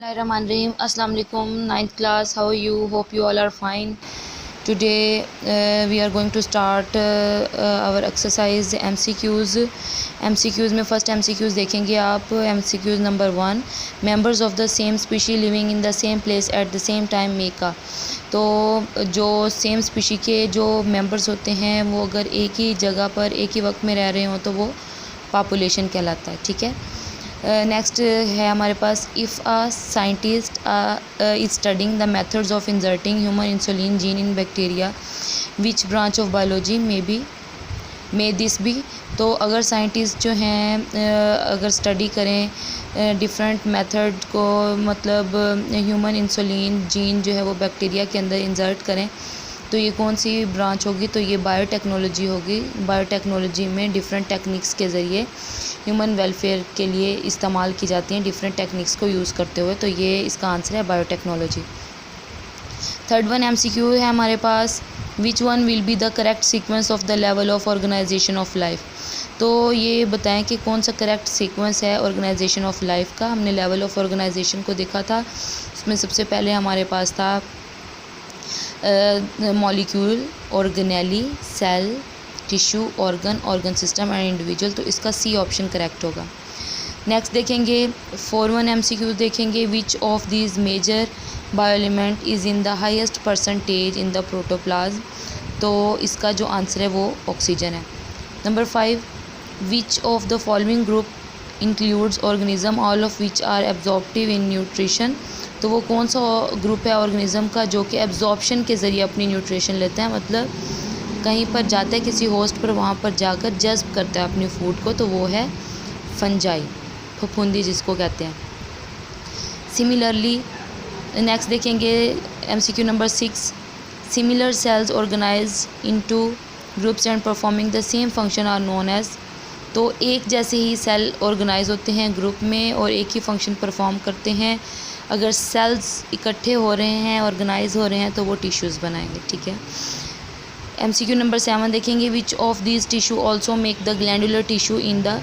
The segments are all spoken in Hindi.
Bismillahirrahmanirrahim. Assalamu alaikum. Ninth class. How are you? Hope you all are fine. Today we are going to start our exercise MCQs. MCQs में first MCQs देखेंगे आप. MCQs number 1. Members of the same species living in the same place at the same time make a. तो जो सेम स्पीशी के जो मेंबर्स होते हैं वो अगर एक ही जगह पर एक ही वक्त में रह रहे हों तो वो पॉपुलेशन कहलाता है. ठीक है. नेक्स्ट है हमारे पास if a scientist is studying the methods of inserting human insulin gene in bacteria which branch of biology may this be. तो अगर साइंटिस्ट जो हैं अगर स्टडी करें डिफरेंट मेथड को, मतलब ह्यूमन इंसुलिन जीन जो है वो बैक्टीरिया के अंदर इंसर्ट करें, तो ये कौन सी ब्रांच होगी? तो ये बायोटेक्नोलॉजी होगी. बायोटेक्नोलॉजी में डिफरेंट टेक्निक्स के ज़रिए ह्यूमन वेलफेयर के लिए इस्तेमाल की जाती हैं डिफरेंट टेक्निक्स को यूज़ करते हुए. तो ये इसका आंसर है बायोटेक्नोलॉजी. थर्ड वन MCQ है हमारे पास. Which one will be the correct sequence of the level of organisation of life. तो ये बताएं कि कौन सा करेक्ट सीक्वेंस है ऑर्गेनाइजेशन ऑफ लाइफ का. हमने लेवल ऑफ ऑर्गेनाइजेशन को देखा था. उसमें सबसे पहले हमारे पास था molecule, organelle, cell, tissue, organ system and individual. तो इसका सी ऑप्शन करेक्ट होगा. नेक्स्ट देखेंगे 4-1 MCQ देखेंगे. Which of these major bio element is in the highest percentage in the protoplasm. तो इसका जो आंसर है वो ऑक्सीजन है. Number 5 which of the following group includes organism all of which are absorptive in nutrition. तो वो कौन सा ग्रुप है ऑर्गेनिज्म का जो कि एब्जॉर्प्शन के ज़रिए अपनी न्यूट्रिशन लेता है, मतलब कहीं पर जाता है किसी होस्ट पर, वहाँ पर जाकर जज्ब करता है अपनी फूड को. तो वो है फंजाई, फफूंदी जिसको कहते हैं. सिमिलरली नेक्स्ट देखेंगे MCQ number 6. Similar cells organize into groups and performing the same function are known as. तो एक जैसे ही सेल ऑर्गेनाइज होते हैं ग्रुप में और एक ही फंक्शन परफॉर्म करते हैं. अगर सेल्स इकट्ठे हो रहे हैं, ऑर्गेनाइज हो रहे हैं, तो वो टिश्यूज़ बनाएंगे. ठीक है. MCQ नंबर 7 देखेंगे. Which of these tissue also make the glandular tissue in the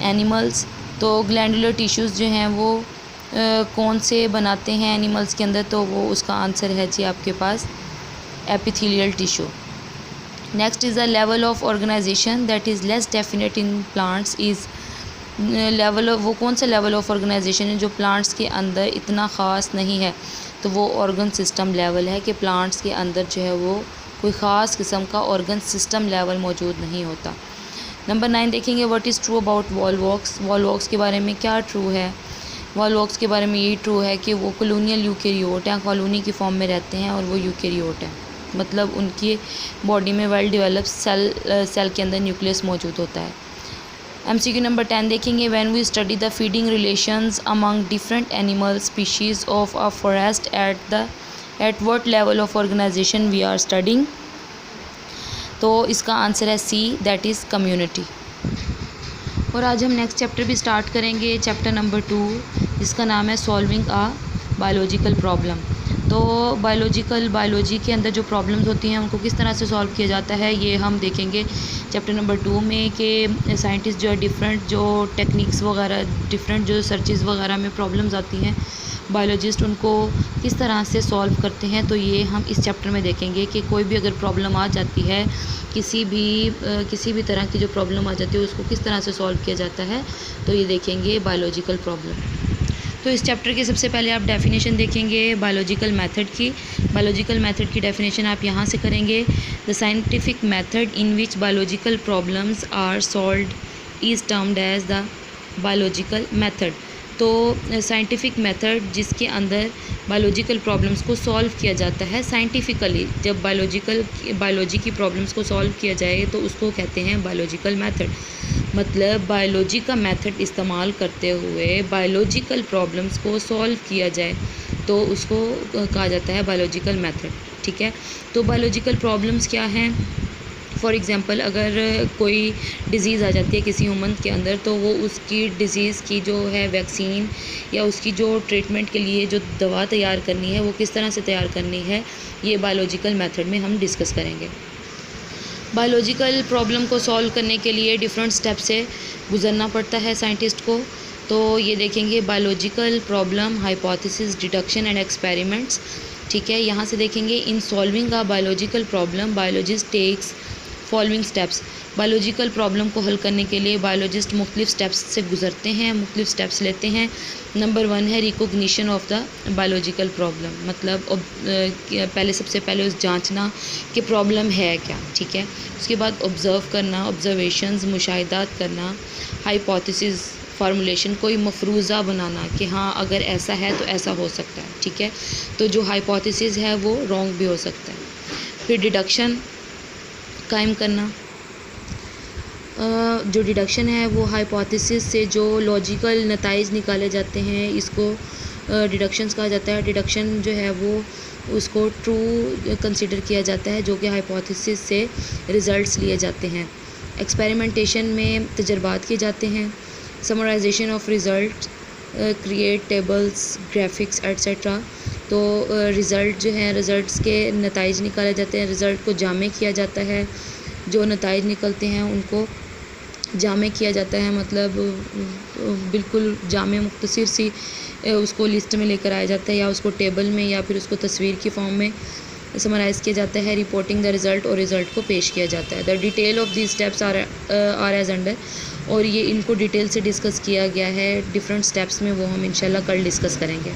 animals. तो ग्लैंडुलर टिश्यूज़ जो हैं वो कौन से बनाते हैं एनिमल्स के अंदर? तो वो उसका आंसर है जी आपके पास epithelial tissue. Next is the level of organisation that is less definite in plants is. Level वो कौन सा लेवल ऑफ ऑर्गेनाइजेशन है जो प्लांट्स के अंदर इतना ख़ास नहीं है? तो वो ऑर्गन सिस्टम लेवल है कि प्लांट्स के अंदर जो है वो कोई ख़ास किस्म का ऑर्गन सिस्टम लेवल मौजूद नहीं होता. नंबर 9 देखेंगे. What is true about Volvox. Volvox के बारे में क्या ट्रू है? वॉलवॉक्स के बारे में यही ट्रू है कि वो कॉलोनियल यूकेरियोट हैं, कॉलोनी की फॉर्म में रहते हैं और वो यूकेरियोट हैं, मतलब उनकी बॉडी में वेल डेवलप्ड सेल के अंदर न्यूक्लियस मौजूद होता है. MCQ नंबर 10 देखेंगे. When we study the feeding relations among different animal species of a forest at what level of organization we are studying. तो इसका आंसर है सी, दैट इज़ कम्युनिटी. और आज हम नेक्स्ट चैप्टर भी स्टार्ट करेंगे, चैप्टर नंबर 2, जिसका नाम है सॉल्विंग आ बायोलॉजिकल प्रॉब्लम. तो बायोलॉजी के अंदर जो प्रॉब्लम्स होती हैं उनको किस तरह से सॉल्व किया जाता है ये हम देखेंगे चैप्टर नंबर 2 में. कि साइंटिस्ट जो है डिफरेंट जो टेक्निक्स वगैरह, डिफरेंट जो सर्चेज़ वगैरह में प्रॉब्लम्स आती हैं, बायोलॉजिस्ट उनको किस तरह से सॉल्व करते हैं. तो ये हम इस चैप्टर में देखेंगे कि कोई भी अगर प्रॉब्लम आ जाती है, किसी भी तरह की जो प्रॉब्लम आ जाती है उसको किस तरह से सॉल्व किया जाता है. तो ये देखेंगे बायोलॉजिकल प्रॉब्लम. तो इस चैप्टर के सबसे पहले आप डेफिनेशन देखेंगे बायोलॉजिकल मेथड की. बायोलॉजिकल मेथड की डेफिनेशन आप यहाँ से करेंगे. The scientific method in which biological problems are solved is termed as the biological method. तो साइंटिफिक मेथड जिसके अंदर बायोलॉजिकल प्रॉब्लम्स को सॉल्व किया जाता है साइंटिफिकली, जब बायोलॉजी की प्रॉब्लम्स को सॉल्व किया जाए तो उसको कहते हैं बायोलॉजिकल मेथड. मतलब बायोलॉजी का मेथड इस्तेमाल करते हुए बायोलॉजिकल प्रॉब्लम्स को सॉल्व किया जाए तो उसको कहा जाता है बायोलॉजिकल मेथड. ठीक है. तो बायोलॉजिकल प्रॉब्लम्स क्या हैं? फॉर एग्ज़ाम्पल अगर कोई डिज़ीज़ आ जाती है किसी ह्यूमन के अंदर, तो वो उसकी डिज़ीज़ की जो है वैक्सीन या उसकी जो ट्रीटमेंट के लिए जो दवा तैयार करनी है वो किस तरह से तैयार करनी है, ये बायोलॉजिकल मेथड में हम डिस्कस करेंगे. बायोलॉजिकल प्रॉब्लम को सॉल्व करने के लिए डिफरेंट स्टेप से गुज़रना पड़ता है साइंटिस्ट को. तो ये देखेंगे biological problem, hypothesis, deduction and experiments. ठीक है, यहाँ से देखेंगे in solving a biological problem biologist takes following steps. Biological problem को हल करने के लिए बायोलॉजिस्ट मुख्तलिफ स्टेप्स से गुजरते हैं, मुख्तलिफ स्टेप्स लेते हैं। नंबर 1 है recognition of the biological problem, मतलब पहले सबसे पहले उस जांचना कि प्रॉब्लम है क्या। ठीक है, उसके बाद ऑब्ज़र्व करना, ऑब्जर्वेशंस मुशाहिदात करना, हाइपोथेसिस फार्मूलेशन, कोई मफरूज़ा बनाना कि हाँ अगर ऐसा है तो ऐसा हो सकता है। ठीक है, तो जो हाइपोथेसिस है वो रॉन्ग भी हो सकता है। फिर डिडक्शन कायम करना, जो डिडक्शन है वो हाइपोथेसिस से जो लॉजिकल नताइज निकाले जाते हैं इसको डिडक्शंस कहा जाता है। डिडक्शन जो है वो उसको ट्रू कंसिडर किया जाता है जो कि हाइपोथेसिस से रिज़ल्ट्स लिए जाते हैं। एक्सपेरिमेंटेशन में तजर्बात किए जाते हैं। Summarization of result, create tables, graphics etcetera. तो रिज़ल्ट जो है, रिज़ल्ट्स के नताइज निकाले जाते हैं, रिज़ल्ट को जामे किया जाता है। जो नताइज निकलते हैं उनको जामे किया जाता है, मतलब बिल्कुल जामे मुख्तसर सी उसको लिस्ट में लेकर आया जाता है या उसको टेबल में या फिर उसको तस्वीर की फॉर्म में समराइज़ किया जाता है। रिपोर्टिंग द रिज़ल्ट, और रिज़ल्ट को पेश किया जाता है। The detail of these steps are as under, और ये इनको डिटेल से डिस्कस किया गया है डिफरेंट स्टेप्स में, वो हम इंशाल्लाह कल डिस्कस करेंगे।